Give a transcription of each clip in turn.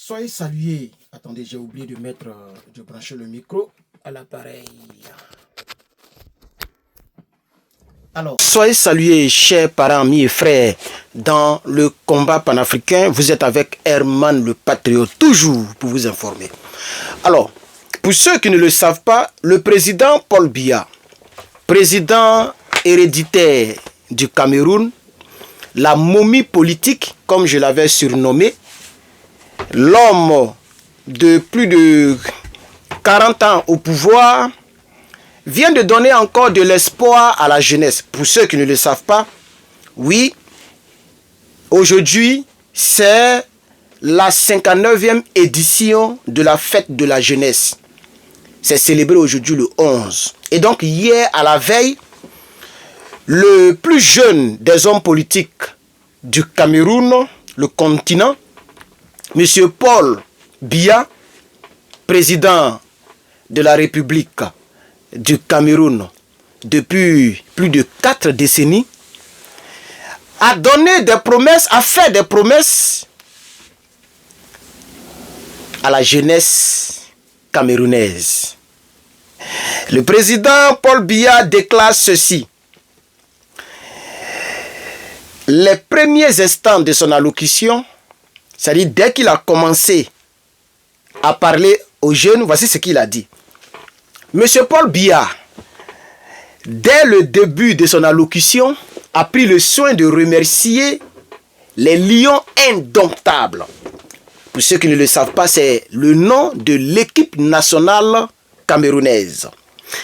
Soyez salués. Attendez, j'ai oublié de brancher le micro à l'appareil. Alors, soyez salués, chers parents, amis et frères, dans le combat panafricain. Vous êtes avec Herman le Patriote, toujours pour vous informer. Alors, pour ceux qui ne le savent pas, le président Paul Biya, président héréditaire du Cameroun, la momie politique, comme je l'avais surnommé, l'homme de plus de 40 ans au pouvoir, vient de donner encore de l'espoir à la jeunesse. Pour ceux qui ne le savent pas, oui, aujourd'hui, c'est la 59e édition de la fête de la jeunesse. C'est célébré aujourd'hui le 11. Et donc, hier, à la veille, le plus jeune des hommes politiques du Cameroun, le continent, M. Paul Biya, président de la République du Cameroun depuis plus de 4 décennies, a donné des promesses, a fait des promesses à la jeunesse camerounaise. Le président Paul Biya déclare ceci. Les premiers instants de son allocution, c'est-à-dire dès qu'il a commencé à parler aux jeunes, voici ce qu'il a dit. Monsieur Paul Biya, dès le début de son allocution, a pris le soin de remercier les lions indomptables. Pour ceux qui ne le savent pas, c'est le nom de l'équipe nationale camerounaise.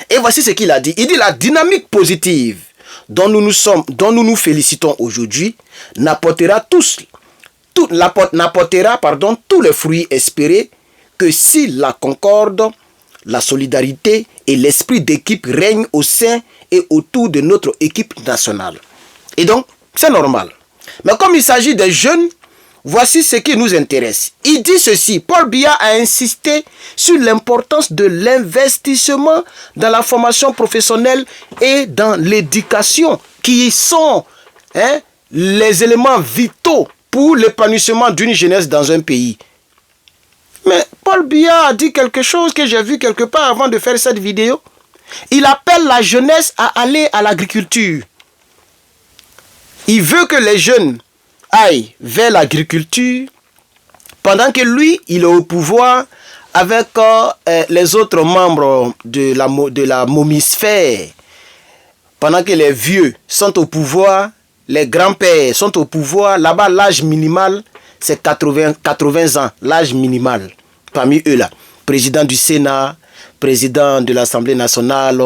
Et voici ce qu'il a dit. Il dit la dynamique positive dont nous nous félicitons aujourd'hui n'apportera tous les fruits espérés que si la concorde, la solidarité et l'esprit d'équipe règnent au sein et autour de notre équipe nationale. Et donc, c'est normal. Mais comme il s'agit des jeunes, voici ce qui nous intéresse. Il dit ceci, Paul Biya a insisté sur l'importance de l'investissement dans la formation professionnelle et dans l'éducation, qui sont les éléments vitaux pour l'épanouissement d'une jeunesse dans un pays. Mais Paul Biya a dit quelque chose que j'ai vu quelque part avant de faire cette vidéo. Il appelle la jeunesse à aller à l'agriculture. Il veut que les jeunes aillent vers l'agriculture pendant que lui, il est au pouvoir avec les autres membres de la momisphère. Pendant que les vieux sont au pouvoir, les grands-pères sont au pouvoir, là-bas l'âge minimal c'est 80 ans, l'âge minimal. Parmi eux là, président du Sénat, président de l'Assemblée nationale,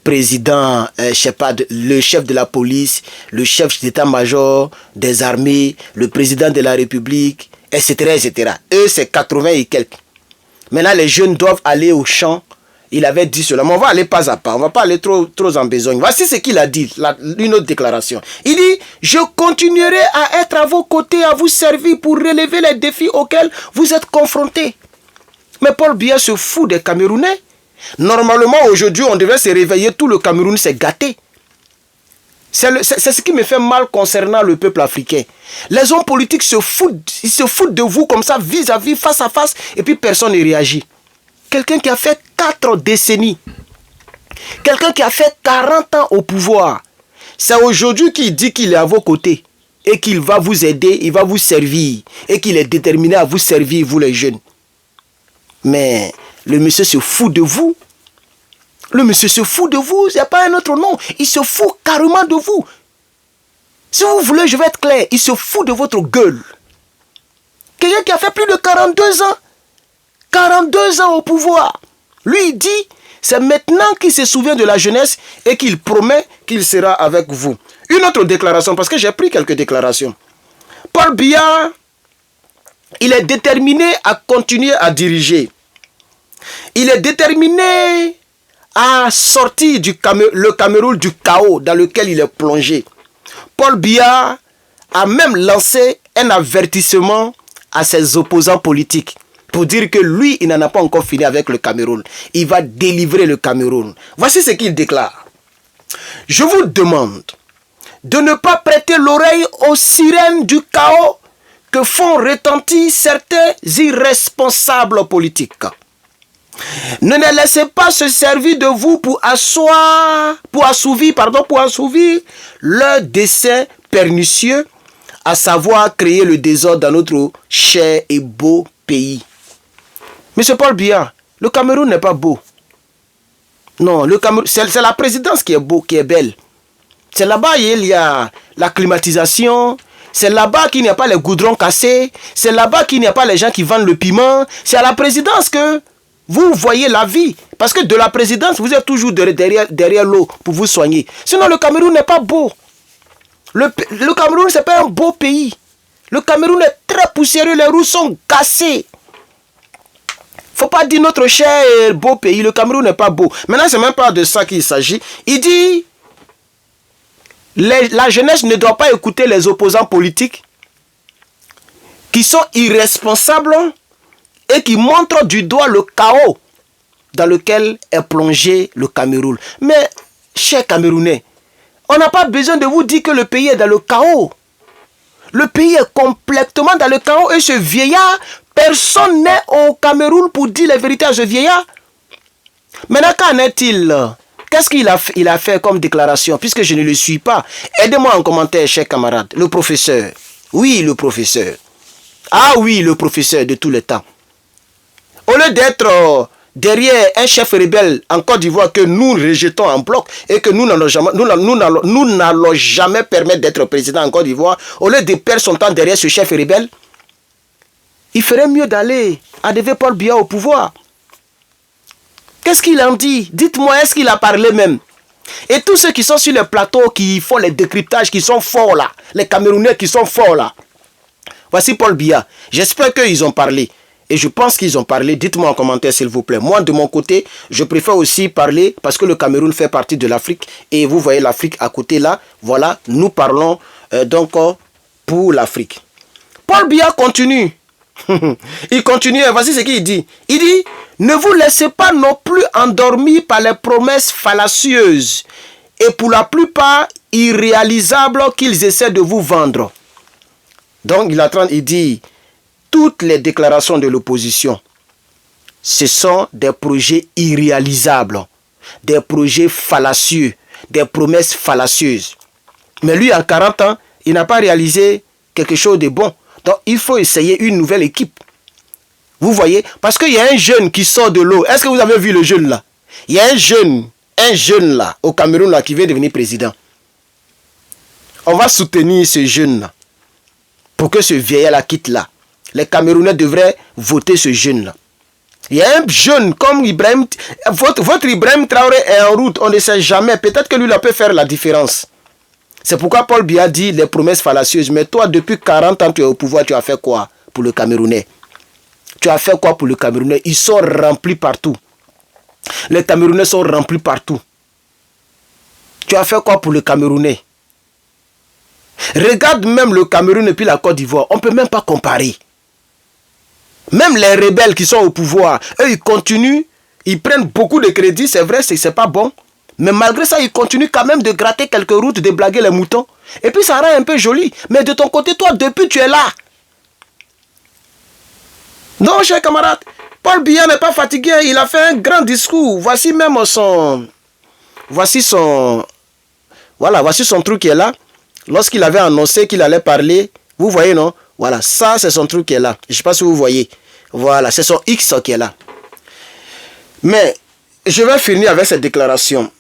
président, le chef de la police, le chef d'état-major des armées, le président de la République, etc., etc. Eux, c'est 80 et quelques. Maintenant, les jeunes doivent aller au champ. Il avait dit cela, mais on va aller pas à pas, on ne va pas aller trop en besogne. Voici ce qu'il a dit, une autre déclaration. Il dit, je continuerai à être à vos côtés, à vous servir pour relever les défis auxquels vous êtes confrontés. Mais Paul Biya se fout des Camerounais. Normalement, aujourd'hui, on devait se réveiller, tout le Cameroun s'est gâté. C'est ce qui me fait mal concernant le peuple africain. Les hommes politiques ils se foutent de vous comme ça, vis-à-vis, face à face, et puis personne ne réagit. Quelqu'un qui a fait 4 décennies, quelqu'un qui a fait 40 ans au pouvoir, c'est aujourd'hui qu'il dit qu'il est à vos côtés et qu'il va vous aider, il va vous servir et qu'il est déterminé à vous servir, vous les jeunes. Mais le monsieur se fout de vous. Le monsieur se fout de vous, il n'y a pas un autre nom. Il se fout carrément de vous. Si vous voulez, je vais être clair, il se fout de votre gueule. Quelqu'un qui a fait plus de 42 ans. 42 ans au pouvoir. Lui, il dit, c'est maintenant qu'il se souvient de la jeunesse et qu'il promet qu'il sera avec vous. Une autre déclaration, parce que j'ai pris quelques déclarations. Paul Biya, il est déterminé à continuer à diriger. Il est déterminé à sortir le Cameroun du chaos dans lequel il est plongé. Paul Biya a même lancé un avertissement à ses opposants politiques pour dire que lui, il n'en a pas encore fini avec le Cameroun. Il va délivrer le Cameroun. Voici ce qu'il déclare. Je vous demande de ne pas prêter l'oreille aux sirènes du chaos que font retentir certains irresponsables politiques. Ne les laissez pas se servir de vous pour assouvir leur dessein pernicieux, à savoir créer le désordre dans notre cher et beau pays. Monsieur Paul Biya, le Cameroun n'est pas beau. Non, le Cameroun, c'est la présidence qui est beau, qui est belle. C'est là-bas il y a la climatisation. C'est là-bas qu'il n'y a pas les goudrons cassés. C'est là-bas qu'il n'y a pas les gens qui vendent le piment. C'est à la présidence que vous voyez la vie. Parce que de la présidence, vous êtes toujours derrière l'eau pour vous soigner. Sinon, le Cameroun n'est pas beau. Le Cameroun, ce n'est pas un beau pays. Le Cameroun est très poussiéreux. Les roues sont cassées. Faut pas dire notre cher et beau pays. Le Cameroun n'est pas beau. Maintenant, ce n'est même pas de ça qu'il s'agit. Il dit... La jeunesse ne doit pas écouter les opposants politiques qui sont irresponsables et qui montrent du doigt le chaos dans lequel est plongé le Cameroun. Mais, chers Camerounais, on n'a pas besoin de vous dire que le pays est dans le chaos. Le pays est complètement dans le chaos et ce vieillard, personne n'est au Cameroun pour dire la vérité à ce vieillard. Maintenant, qu'en est-il ? Qu'est-ce qu'il a fait comme déclaration, puisque je ne le suis pas? Aidez-moi en commentaire, chers camarades. Le professeur. Oui, le professeur. Ah oui, le professeur de tout le temps. Au lieu d'être derrière un chef rebelle en Côte d'Ivoire que nous rejetons en bloc et que nous n'allons jamais permettre d'être président en Côte d'Ivoire, au lieu de perdre son temps derrière ce chef rebelle, il ferait mieux d'aller arriver Paul Biya au pouvoir. Qu'est-ce qu'il en dit? Dites-moi, est-ce qu'il a parlé même? Et tous ceux qui sont sur le plateau, qui font les décryptages, qui sont forts là, les Camerounais qui sont forts là. Voici Paul Biya. J'espère qu'ils ont parlé. Et je pense qu'ils ont parlé. Dites-moi en commentaire s'il vous plaît. Moi, de mon côté, je préfère aussi parler parce que le Cameroun fait partie de l'Afrique. Et vous voyez l'Afrique à côté là. Voilà, nous parlons donc pour l'Afrique. Paul Biya continue. Il continue, voici ce qu'il dit. Il dit, ne vous laissez pas non plus endormir par les promesses fallacieuses et pour la plupart irréalisables qu'ils essaient de vous vendre. Donc il dit, toutes les déclarations de l'opposition, ce sont des projets irréalisables, des projets fallacieux, des promesses fallacieuses. Mais lui, en 40 ans, il n'a pas réalisé quelque chose de bon. Donc, il faut essayer une nouvelle équipe. Vous voyez? Parce qu'il y a un jeune qui sort de l'eau. Est-ce que vous avez vu le jeune là? Il y a un jeune là, au Cameroun là, qui vient devenir président. On va soutenir ce jeune là. Pour que ce vieillard là quitte là. Les Camerounais devraient voter ce jeune là. Il y a un jeune comme Ibrahim. Votre Ibrahim Traoré est en route. On ne sait jamais. Peut-être que lui là peut faire la différence. C'est pourquoi Paul Biya dit les promesses fallacieuses. Mais toi, depuis 40 ans, tu es au pouvoir, tu as fait quoi pour le Camerounais? Tu as fait quoi pour le Camerounais? Ils sont remplis partout. Les Camerounais sont remplis partout. Tu as fait quoi pour le Camerounais? Regarde même le Cameroun et puis la Côte d'Ivoire. On ne peut même pas comparer. Même les rebelles qui sont au pouvoir, eux, ils continuent. Ils prennent beaucoup de crédits, c'est vrai, c'est pas bon. Mais malgré ça, ils continuent quand même de gratter quelques routes, de blaguer les moutons. Et puis ça rend un peu joli. Mais de ton côté, toi, depuis tu es là. Non, chers camarades, Paul Biya n'est pas fatigué. Il a fait un grand discours. Voici même son... Voici son truc qui est là. Lorsqu'il avait annoncé qu'il allait parler, vous voyez, non? Voilà, ça, c'est son truc qui est là. Je ne sais pas si vous voyez. Voilà, c'est son X qui est là. Mais, je vais finir avec cette déclaration.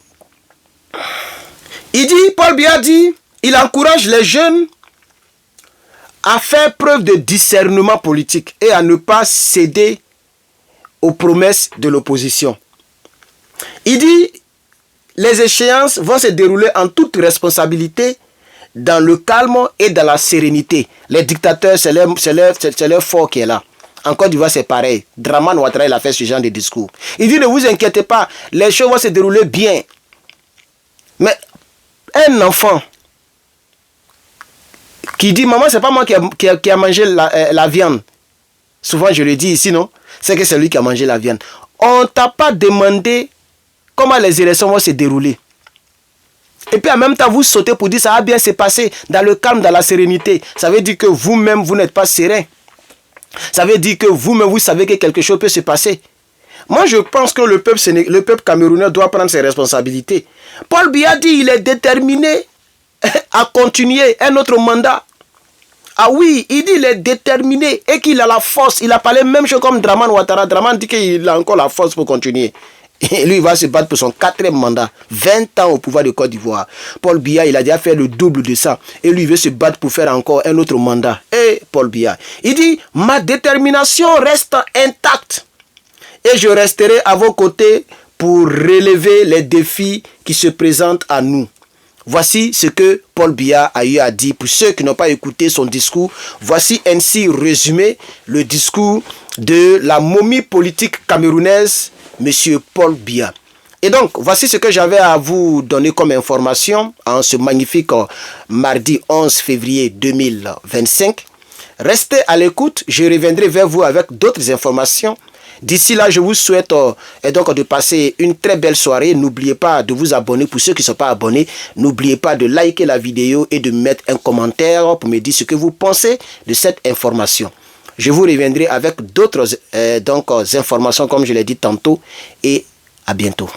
Paul Biya dit, il encourage les jeunes à faire preuve de discernement politique et à ne pas céder aux promesses de l'opposition. Il dit, les échéances vont se dérouler en toute responsabilité, dans le calme et dans la sérénité. Les dictateurs, c'est leur fort qui est là. En Côte d'Ivoire, c'est pareil. Dramane Ouattara, il a fait ce genre de discours. Il dit, ne vous inquiétez pas, les choses vont se dérouler bien. Mais un enfant qui dit, maman, c'est pas moi qui a mangé la viande. Souvent, je le dis ici, non? C'est que c'est lui qui a mangé la viande. On ne t'a pas demandé comment les élections vont se dérouler. Et puis en même temps, vous sautez pour dire ça va bien se passer dans le calme, dans la sérénité. Ça veut dire que vous-même, vous n'êtes pas serein. Ça veut dire que vous-même, vous savez que quelque chose peut se passer. Moi, je pense que le peuple camerounais doit prendre ses responsabilités. Paul Biya dit qu'il est déterminé à continuer un autre mandat. Ah oui, il dit qu'il est déterminé et qu'il a la force. Il a parlé même chose comme Dramane Ouattara. Dramane dit qu'il a encore la force pour continuer. Et lui, il va se battre pour son 4e mandat. 20 ans au pouvoir de Côte d'Ivoire. Paul Biya, il a déjà fait le double de ça. Et lui, il veut se battre pour faire encore un autre mandat. Et Paul Biya, il dit, ma détermination reste intacte. Et je resterai à vos côtés pour relever les défis qui se présentent à nous. Voici ce que Paul Biya a eu à dire. Pour ceux qui n'ont pas écouté son discours, voici ainsi résumé le discours de la momie politique camerounaise, M. Paul Biya. Et donc, voici ce que j'avais à vous donner comme information en ce magnifique mardi 11 février 2025. Restez à l'écoute, je reviendrai vers vous avec d'autres informations. D'ici là, je vous souhaite donc de passer une très belle soirée. N'oubliez pas de vous abonner pour ceux qui ne sont pas abonnés. N'oubliez pas de liker la vidéo et de mettre un commentaire pour me dire ce que vous pensez de cette information. Je vous reviendrai avec d'autres informations comme je l'ai dit tantôt et à bientôt.